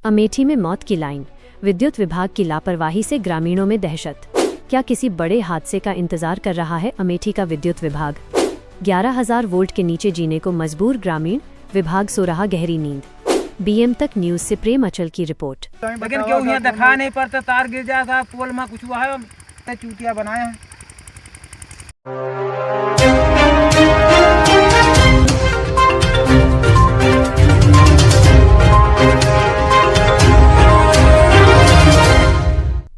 अमेठी में मौत की लाइन, विद्युत विभाग की लापरवाही से ग्रामीणों में दहशत। क्या किसी बड़े हादसे का इंतजार कर रहा है अमेठी का विद्युत विभाग? 11,000 वोल्ट के नीचे जीने को मजबूर ग्रामीण, विभाग सो रहा गहरी नींद। बीएम तक न्यूज से प्रेम अचल की रिपोर्ट। लेकिन क्यों यहाँ दिखा नहीं पड़ता, तार गिर जाता, पोल में कुछ हुआ है, चूतिया बनाया है।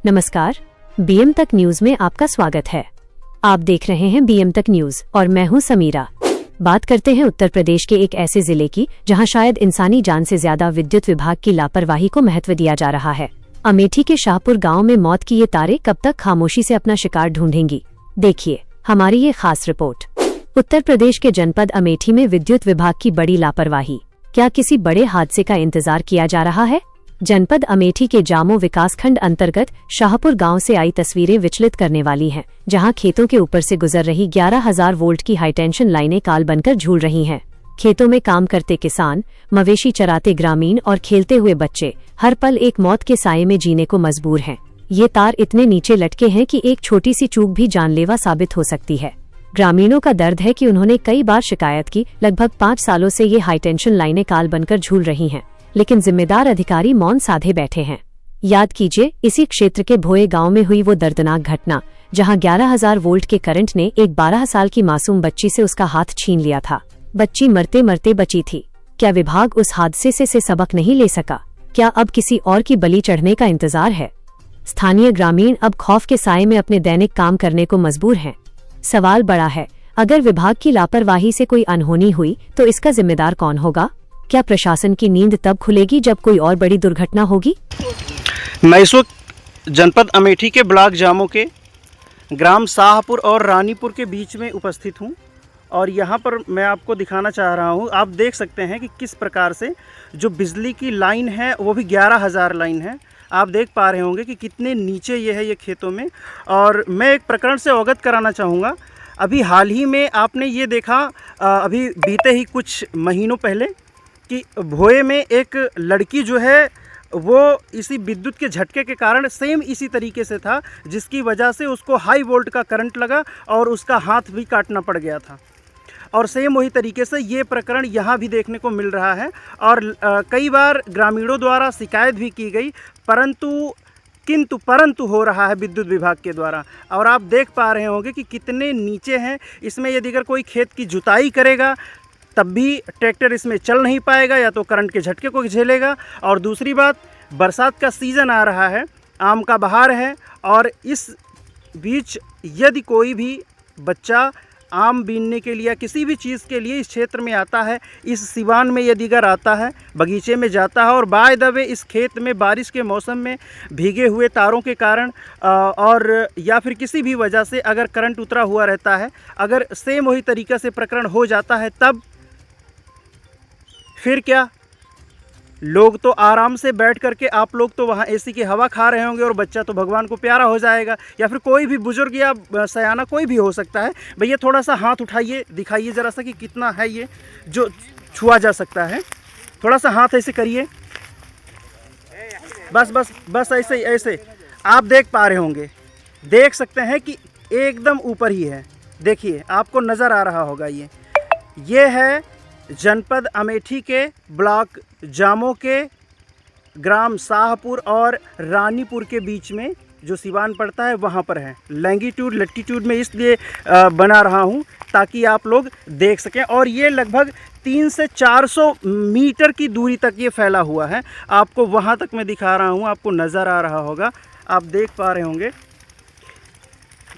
नमस्कार, बीएम तक न्यूज में आपका स्वागत है। आप देख रहे हैं बीएम तक न्यूज और मैं हूं समीरा। बात करते हैं उत्तर प्रदेश के एक ऐसे जिले की जहां शायद इंसानी जान से ज्यादा विद्युत विभाग की लापरवाही को महत्व दिया जा रहा है। अमेठी के शाहपुर गांव में मौत की ये तारें कब तक खामोशी से अपना शिकार ढूंढेंगी? देखिए हमारी ये खास रिपोर्ट। उत्तर प्रदेश के जनपद अमेठी में विद्युत विभाग की बड़ी लापरवाही। क्या किसी बड़े हादसे का इंतजार किया जा रहा है? जनपद अमेठी के जामो विकासखंड अंतर्गत शाहपुर गांव से आई तस्वीरें विचलित करने वाली हैं, जहां खेतों के ऊपर से गुजर रही 11,000 वोल्ट की हाईटेंशन लाइनें काल बनकर झूल रही हैं। खेतों में काम करते किसान, मवेशी चराते ग्रामीण और खेलते हुए बच्चे हर पल एक मौत के साये में जीने को मजबूर हैं। ये तार इतने नीचे लटके हैं कि एक छोटी सी चूक भी जानलेवा साबित हो सकती है। ग्रामीणों का दर्द है कि उन्होंने कई बार शिकायत की, लगभग 5 सालों से ये हाईटेंशन लाइनें काल बनकर झूल रही हैं, लेकिन जिम्मेदार अधिकारी मौन साधे बैठे हैं। याद कीजिए, इसी क्षेत्र के भोए गांव में हुई वो दर्दनाक घटना जहां 11,000 वोल्ट के करंट ने एक 12 साल की मासूम बच्ची से उसका हाथ छीन लिया था। बच्ची मरते मरते बची थी। क्या विभाग उस हादसे से सबक नहीं ले सका? क्या अब किसी और की बलि चढ़ने का इंतजार है? स्थानीय ग्रामीण अब खौफ के साये में अपने दैनिक काम करने को मजबूर हैं। सवाल बड़ा है, अगर विभाग की लापरवाही से कोई अनहोनी हुई तो इसका जिम्मेदार कौन होगा? क्या प्रशासन की नींद तब खुलेगी जब कोई और बड़ी दुर्घटना होगी? मैं इस वक्त जनपद अमेठी के ब्लॉक जामो के ग्राम शाहपुर और रानीपुर के बीच में उपस्थित हूं और यहां पर मैं आपको दिखाना चाह रहा हूं। आप देख सकते हैं कि किस प्रकार से जो बिजली की लाइन है वो भी 11,000 लाइन है। आप देख पा रहे होंगे कि कितने नीचे ये है, ये खेतों में। और मैं एक प्रकरण से अवगत कराना चाहूँगा। अभी हाल ही में आपने ये देखा, अभी बीते ही कुछ महीनों पहले, कि भोए में एक लड़की जो है वो इसी विद्युत के झटके के कारण सेम इसी तरीके से था, जिसकी वजह से उसको हाई वोल्ट का करंट लगा और उसका हाथ भी काटना पड़ गया था। और सेम वही तरीके से ये प्रकरण यहाँ भी देखने को मिल रहा है। और कई बार ग्रामीणों द्वारा शिकायत भी की गई, परंतु हो रहा है विद्युत विभाग के द्वारा। और आप देख पा रहे होंगे कि कितने नीचे हैं। इसमें यदि अगर कोई खेत की जुताई करेगा तब भी ट्रैक्टर इसमें चल नहीं पाएगा, या तो करंट के झटके को झेलेगा। और दूसरी बात, बरसात का सीज़न आ रहा है, आम का बहार है, और इस बीच यदि कोई भी बच्चा आम बीनने के लिए, किसी भी चीज़ के लिए इस क्षेत्र में आता है, इस सिवान में यदि अगर आता है, बगीचे में जाता है और बाय द वे इस खेत में बारिश के मौसम में भीगे हुए तारों के कारण और या फिर किसी भी वजह से अगर करंट उतरा हुआ रहता है, अगर सेम वही तरीक़े से प्रकरण हो जाता है, तब फिर क्या? लोग तो आराम से बैठ करके, आप लोग तो वहाँ एसी की हवा खा रहे होंगे और बच्चा तो भगवान को प्यारा हो जाएगा, या फिर कोई भी बुजुर्ग या सयाना कोई भी हो सकता है। भैया थोड़ा सा हाथ उठाइए, दिखाइए ज़रा सा कि कितना है ये जो छुआ जा सकता है। थोड़ा सा हाथ ऐसे करिए, बस ऐसे ऐसे। आप देख पा रहे होंगे, देख सकते हैं कि एकदम ऊपर ही है। देखिए, आपको नज़र आ रहा होगा। ये है जनपद अमेठी के ब्लॉक जामो के ग्राम शाहपुर और रानीपुर के बीच में जो सिवान पड़ता है, वहाँ पर है। लैटीट्यूड में इसलिए बना रहा हूँ ताकि आप लोग देख सकें। और ये लगभग 300 से 400 मीटर की दूरी तक ये फैला हुआ है। आपको वहाँ तक मैं दिखा रहा हूँ, आपको नज़र आ रहा होगा, आप देख पा रहे होंगे।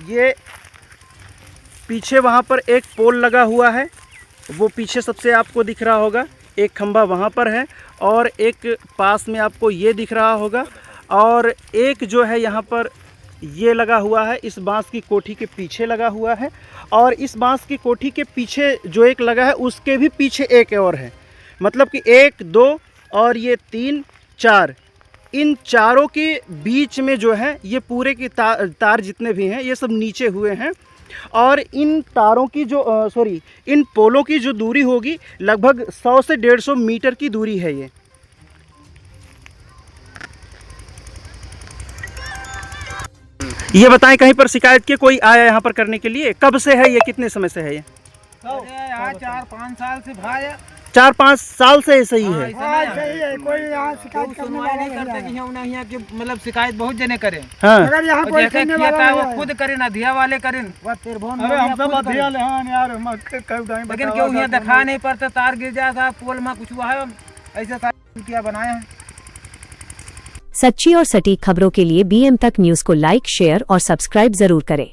ये पीछे वहाँ पर एक पोल लगा हुआ है, वो पीछे सबसे आपको दिख रहा होगा। एक खंभा वहाँ पर है और एक पास में आपको ये दिख रहा होगा। और एक जो है यहाँ पर ये लगा हुआ है, इस बांस की कोठी के पीछे लगा हुआ है। और इस बांस की कोठी के पीछे जो एक लगा है, उसके भी पीछे एक और है। मतलब कि 1, 2 और ये 3, 4, इन चारों के बीच में जो है ये पूरे के तार जितने भी हैं ये सब नीचे हुए हैं। और इन तारों की जो इन पोलों की जो दूरी होगी लगभग 100 से 150 मीटर की दूरी है ये। ये बताएं, कहीं पर शिकायत की कोई आया यहाँ पर करने के लिए? कब से है ये, कितने समय से है ये? अरे यहाँ 4-5 साल से भाई 4-5 साल से ऐसे ही है। सही है, कोई यहाँ शिकायत सुनवाई नहीं करते कि यहाँ यहाँ की मतलब शिकायत बहुत जने करे। हाँ, अगर यहाँ कोई करने वाला वो खुद करे ना धिया वाले करें, लेकिन क्यों यहाँ दिखा नहीं पड़ता, तार गिर जाता, पोल में कुछ हुआ है, ऐसे सारी चूतिया बनाए हैं। सच्ची और सटीक खबरों के लिए BM तक न्यूज को लाइक, शेयर और सब्सक्राइब जरूर करें।